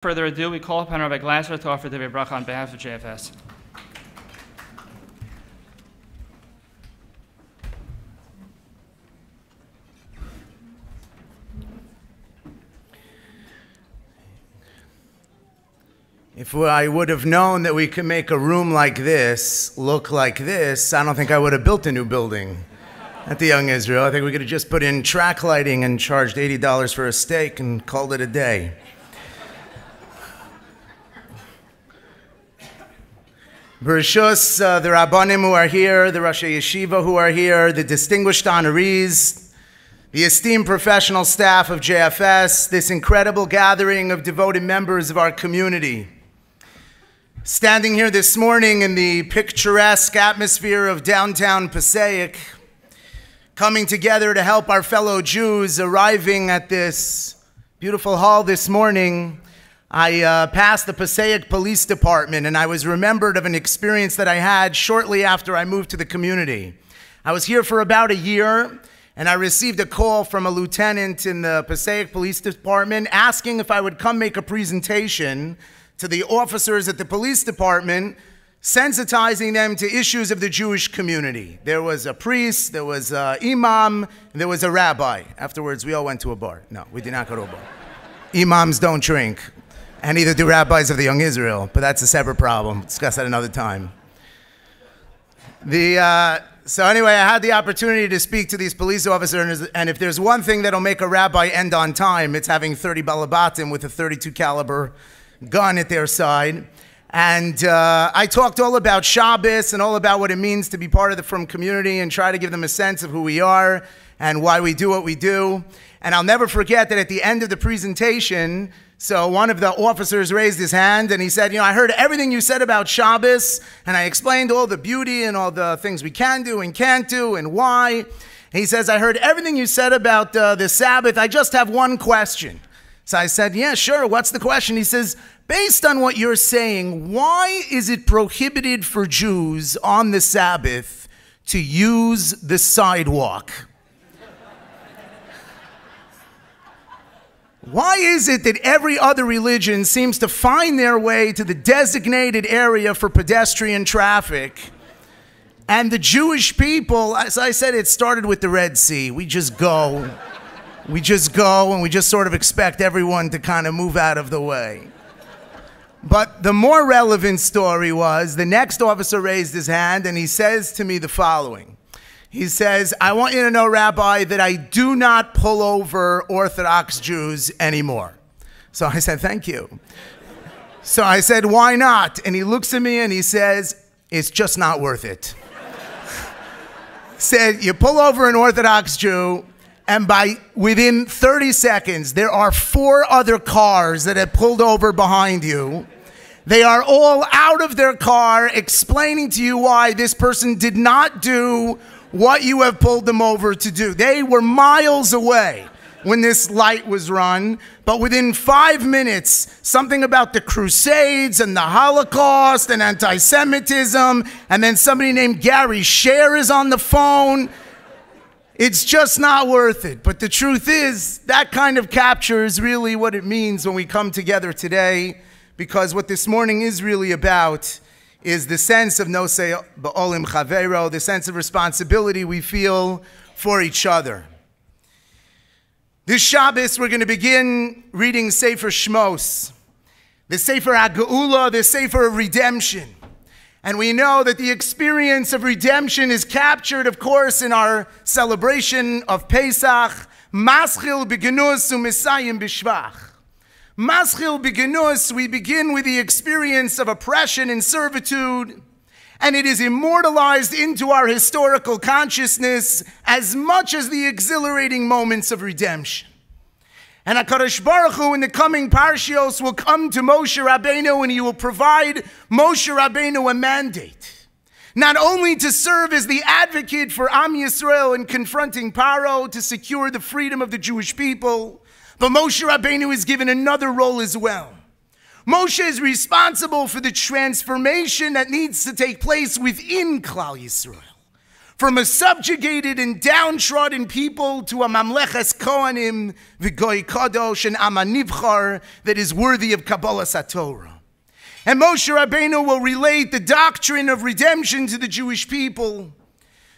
Further ado, we call upon Rabbi Glasser to offer Divrei Bracha on behalf of JFS. If I would have known that we could make a room like this look like this, I don't think I would have built a new building at the Young Israel. I think we could have just put in track lighting and charged $80 for a steak and called it a day. Bereshus, the Rabbanim who are here, the Rosh Yeshiva who are here, the distinguished honorees, the esteemed professional staff of JFS, this incredible gathering of devoted members of our community. Standing here this morning in the picturesque atmosphere of downtown Passaic, coming together to help our fellow Jews arriving at this beautiful hall this morning, I passed the Passaic Police Department and I was remembered of an experience that I had shortly after I moved to the community. I was here for about a year and I received a call from a lieutenant in the Passaic Police Department asking if I would come make a presentation to the officers at the police department, sensitizing them to issues of the Jewish community. There was a priest, there was an imam, and there was a rabbi. Afterwards, we all went to a bar. No, we did not go to a bar. Imams don't drink. And neither do rabbis of the Young Israel, but that's a separate problem. We'll discuss that another time. So anyway, I had the opportunity to speak to these police officers, and if there's one thing that'll make a rabbi end on time, it's having 30 balabatim with a 32 caliber gun at their side. And I talked all about Shabbos and all about what it means to be part of the Frum community and try to give them a sense of who we are and why we do what we do. And I'll never forget that at the end of the presentation, so one of the officers raised his hand and he said, I heard everything you said about Shabbos and I explained all the beauty and all the things we can do and can't do and why. He says, I heard everything you said about the Sabbath. I just have one question. So I said, yeah, sure. What's the question? He says, based on what you're saying, why is it prohibited for Jews on the Sabbath to use the sidewalk? Why is it that every other religion seems to find their way to the designated area for pedestrian traffic? And the Jewish people, as I said, it started with the Red Sea. We just go. We just go and we just sort of expect everyone to kind of move out of the way. But the more relevant story was the next officer raised his hand and he says to me the following. He says, I want you to know, Rabbi, that I do not pull over Orthodox Jews anymore. So I said, thank you. So I said, why not? And he looks at me and he says, it's just not worth it. Said, you pull over an Orthodox Jew, and within 30 seconds, there are 4 other cars that have pulled over behind you. They are all out of their car explaining to you why this person did not do what you have pulled them over to do. They were miles away when this light was run, but within 5 minutes, something about the Crusades and the Holocaust and anti-Semitism, and then somebody named Gary Sher is on the phone. It's just not worth it. But the truth is, that kind of captures really what it means when we come together today, because what this morning is really about is the sense of nosei ba'olim chavero, the sense of responsibility we feel for each other. This Shabbos, we're going to begin reading Sefer Shmos, the Sefer HaGeula, the Sefer of Redemption. And we know that the experience of redemption is captured, of course, in our celebration of Pesach, Maschil b'genus u'misayim b'shvach. Maschil b'genus, we begin with the experience of oppression and servitude, and it is immortalized into our historical consciousness as much as the exhilarating moments of redemption. And HaKadosh Baruch Hu in the coming Parshios will come to Moshe Rabbeinu and he will provide Moshe Rabbeinu a mandate, not only to serve as the advocate for Am Yisrael in confronting Paro to secure the freedom of the Jewish people, but Moshe Rabbeinu is given another role as well. Moshe is responsible for the transformation that needs to take place within Klal Yisrael, from a subjugated and downtrodden people to a mamleches kohanim, v'goy kadosh, and am nivchar that is worthy of Kabbalah Satorah. And Moshe Rabbeinu will relate the doctrine of redemption to the Jewish people.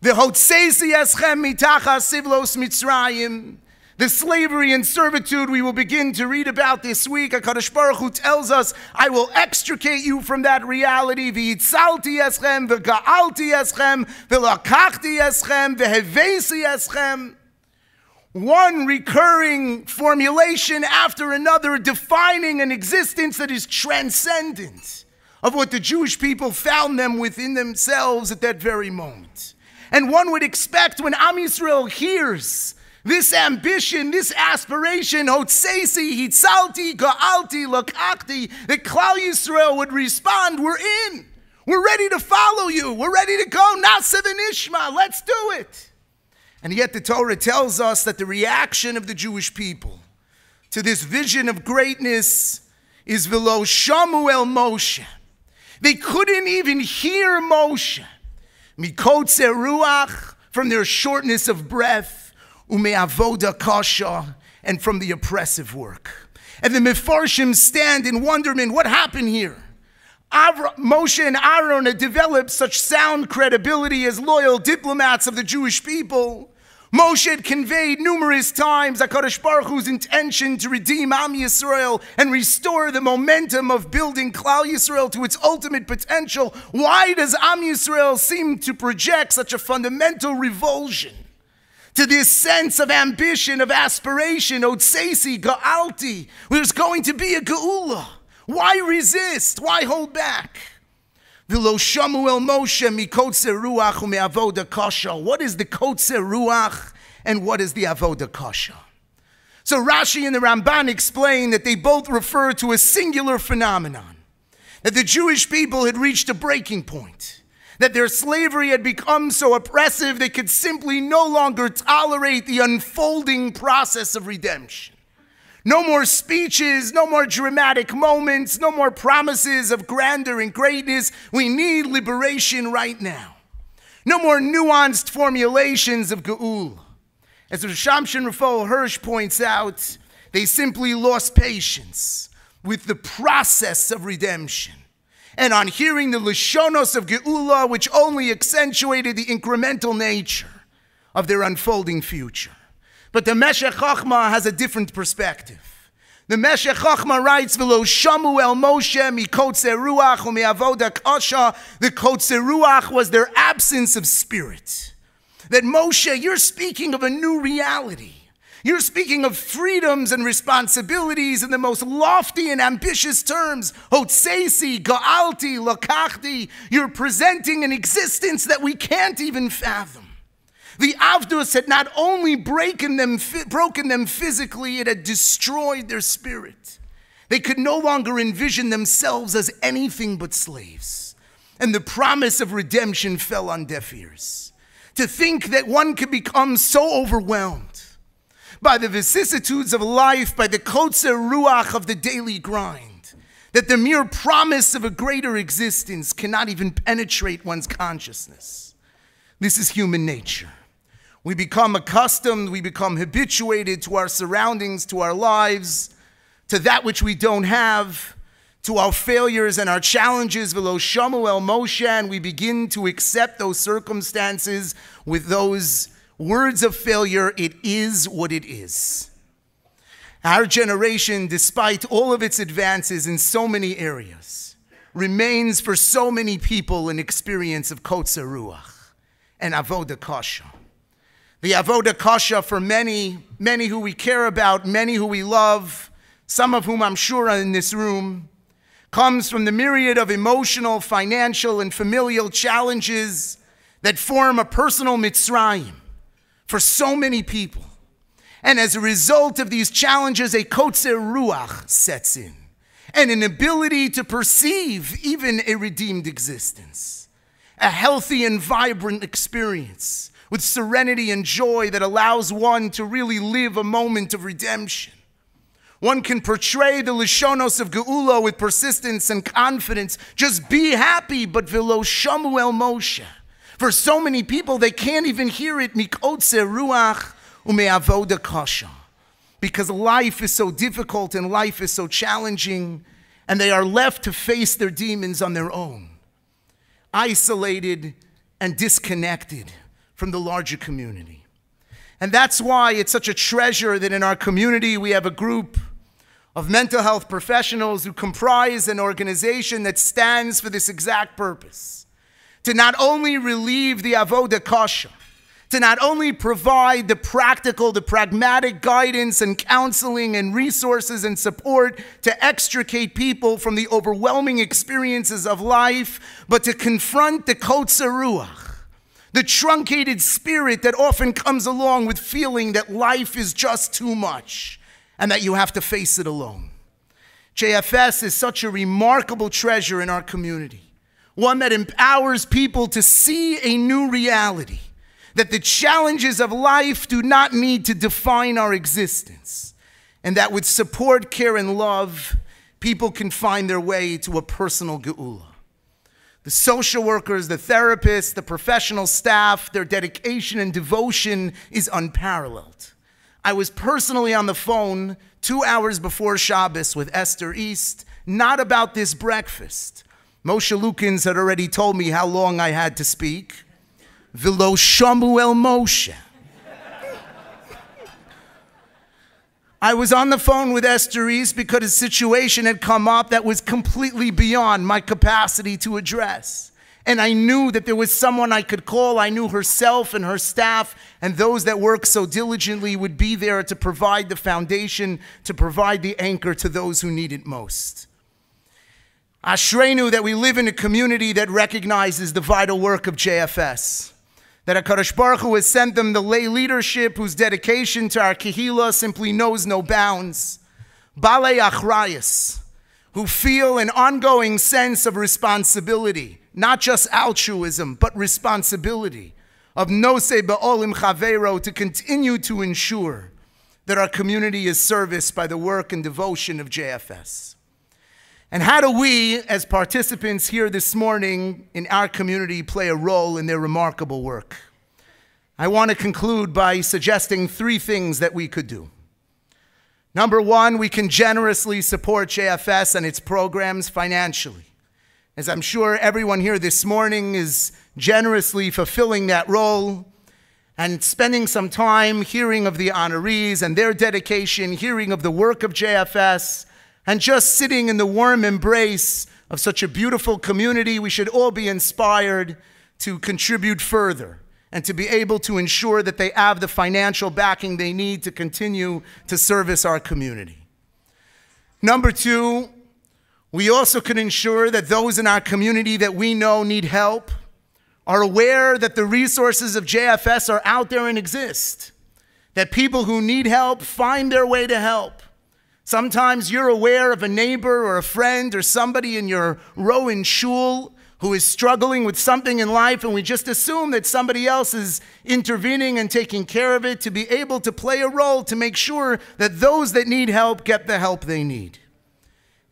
V'hotzeisi eschem mitachas sivlos Mitzrayim. The slavery and servitude we will begin to read about this week. HaKadosh Baruch Hu tells us, I will extricate you from that reality. V'itzalti eschem, v'ga'alti eschem, v'lakachti eschem, v'hevesi eschem. One recurring formulation after another, defining an existence that is transcendent of what the Jewish people found them within themselves at that very moment. And one would expect when Am Yisrael hears this ambition, this aspiration, Hotzeisi, Hitzalti, Ga'alti, Lakachti, that Klal Yisrael would respond, we're in. We're ready to follow you. We're ready to go. Na'aseh v'nishma. Let's do it. And yet the Torah tells us that the reaction of the Jewish people to this vision of greatness is v'lo shamu el Moshe. They couldn't even hear Moshe. Mikotze ruach, from their shortness of breath, ume'avoda kasha, and from the oppressive work. And the Mefarshim stand in wonderment. What happened here? Moshe and Aaron had developed such sound credibility as loyal diplomats of the Jewish people. Moshe had conveyed numerous times HaKadosh Baruch Hu's intention to redeem Am Yisrael and restore the momentum of building Klal Yisrael to its ultimate potential. Why does Am Yisrael seem to project such a fundamental revulsion to this sense of ambition, of aspiration? Otseisi, Ga'alti, there's going to be a Geula. Why resist? Why hold back? V'lo shamu el Moshe mikotze ruach u'me'avoda kasha. What is the kotze ruach and what is the avoda kasha? So Rashi and the Ramban explain that they both refer to a singular phenomenon, that the Jewish people had reached a breaking point, that their slavery had become so oppressive they could simply no longer tolerate the unfolding process of redemption. No more speeches, no more dramatic moments, no more promises of grandeur and greatness. We need liberation right now. No more nuanced formulations of Geul. As Shamshin Raphael Hirsch points out, they simply lost patience with the process of redemption. And on hearing the Lashonos of Geula, which only accentuated the incremental nature of their unfolding future. But the Meshech Chochmah has a different perspective. The Meshech Chochmah writes, "V'lo shamu el Moshe mikotze ruach u'me'avoda kasha." The kotze ruach was their absence of spirit. That Moshe, you're speaking of a new reality. You're speaking of freedoms and responsibilities in the most lofty and ambitious terms. Hotzeisi, ga'alti, lakachti. You're presenting an existence that we can't even fathom. The Avdus had not only broken them physically, it had destroyed their spirit. They could no longer envision themselves as anything but slaves. And the promise of redemption fell on deaf ears. To think that one could become so overwhelmed by the vicissitudes of life, by the kotze ruach of the daily grind, that the mere promise of a greater existence cannot even penetrate one's consciousness. This is human nature. We become accustomed, we become habituated to our surroundings, to our lives, to that which we don't have, to our failures and our challenges, v'lo shamu el Moshe, and we begin to accept those circumstances with those words of failure. It is what it is. Our generation, despite all of its advances in so many areas, remains for so many people an experience of kotze ruach and avoda kasha. The avoda kasha for many, many who we care about, many who we love, some of whom I'm sure are in this room, comes from the myriad of emotional, financial, and familial challenges that form a personal Mitzrayim for so many people. And as a result of these challenges, a kotze ruach sets in, and an ability to perceive even a redeemed existence, a healthy and vibrant experience with serenity and joy that allows one to really live a moment of redemption. One can portray the Lishonos of Geula with persistence and confidence. Just be happy, but v'lo shamu el Moshe. For so many people, they can't even hear it, mikotze ruach ume'avoda kasha, because life is so difficult and life is so challenging, and they are left to face their demons on their own, isolated and disconnected from the larger community. And that's why it's such a treasure that in our community we have a group of mental health professionals who comprise an organization that stands for this exact purpose, to not only relieve the avoda kasha, to not only provide the practical, the pragmatic guidance and counseling and resources and support to extricate people from the overwhelming experiences of life, but to confront the kotzer ruach, the truncated spirit that often comes along with feeling that life is just too much and that you have to face it alone. JFS is such a remarkable treasure in our community, one that empowers people to see a new reality, that the challenges of life do not need to define our existence, and that with support, care, and love, people can find their way to a personal geula. The social workers, the therapists, the professional staff, their dedication and devotion is unparalleled. I was personally on the phone 2 hours before Shabbos with Esther East, not about this breakfast. Moshe Lukens had already told me how long I had to speak. V'lo shamu el Moshe. I was on the phone with Esther East because a situation had come up that was completely beyond my capacity to address. And I knew that there was someone I could call. I knew herself and her staff and those that work so diligently would be there to provide the foundation, to provide the anchor to those who need it most. Ashreinu that we live in a community that recognizes the vital work of JFS, that HaKadosh Baruch Hu has sent them the lay leadership whose dedication to our kehillah simply knows no bounds. Balei achrayus, who feel an ongoing sense of responsibility, not just altruism, but responsibility of nosei ba'olim chaveiro, to continue to ensure that our community is serviced by the work and devotion of JFS. And how do we, as participants here this morning in our community, play a role in their remarkable work? I want to conclude by suggesting 3 things that we could do. Number 1, we can generously support JFS and its programs financially, as I'm sure everyone here this morning is generously fulfilling that role and spending some time hearing of the honorees and their dedication, hearing of the work of JFS, and just sitting in the warm embrace of such a beautiful community. We should all be inspired to contribute further and to be able to ensure that they have the financial backing they need to continue to service our community. Number 2, we also can ensure that those in our community that we know need help are aware that the resources of JFS are out there and exist, that people who need help find their way to help. Sometimes you're aware of a neighbor or a friend or somebody in your row in shul who is struggling with something in life, and we just assume that somebody else is intervening and taking care of it, to be able to play a role to make sure that those that need help get the help they need.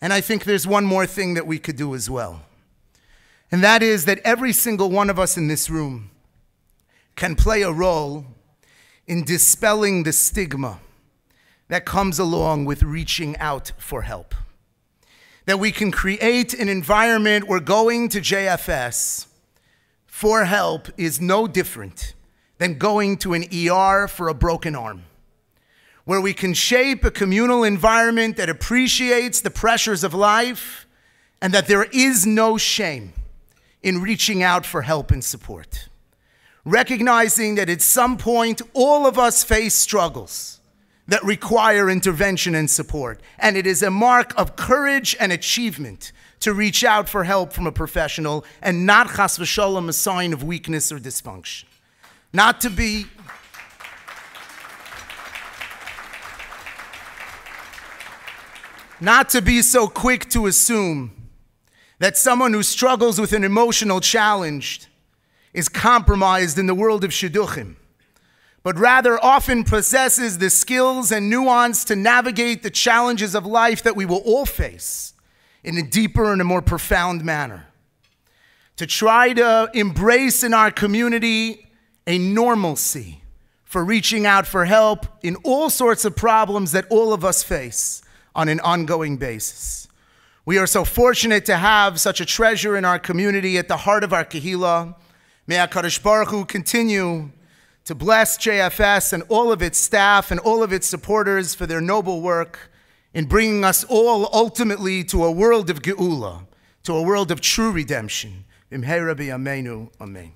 And I think there's one more thing that we could do as well. And that is that every single one of us in this room can play a role in dispelling the stigma that comes along with reaching out for help. That we can create an environment where going to JFS for help is no different than going to an ER for a broken arm. Where we can shape a communal environment that appreciates the pressures of life and that there is no shame in reaching out for help and support. Recognizing that at some point all of us face struggles that require intervention and support. And it is a mark of courage and achievement to reach out for help from a professional, and not chas v'sholom a sign of weakness or dysfunction. Not to be so quick to assume that someone who struggles with an emotional challenge is compromised in the world of shidduchim, but rather often possesses the skills and nuance to navigate the challenges of life that we will all face in a deeper and a more profound manner. to try to embrace in our community a normalcy for reaching out for help in all sorts of problems that all of us face on an ongoing basis. We are so fortunate to have such a treasure in our community at the heart of our Kehillah. May HaKadosh Baruch Hu continue to bless JFS and all of its staff and all of its supporters for their noble work in bringing us all ultimately to a world of Geula, to a world of true redemption. B'mhei Rabbi Yameinu, Amen.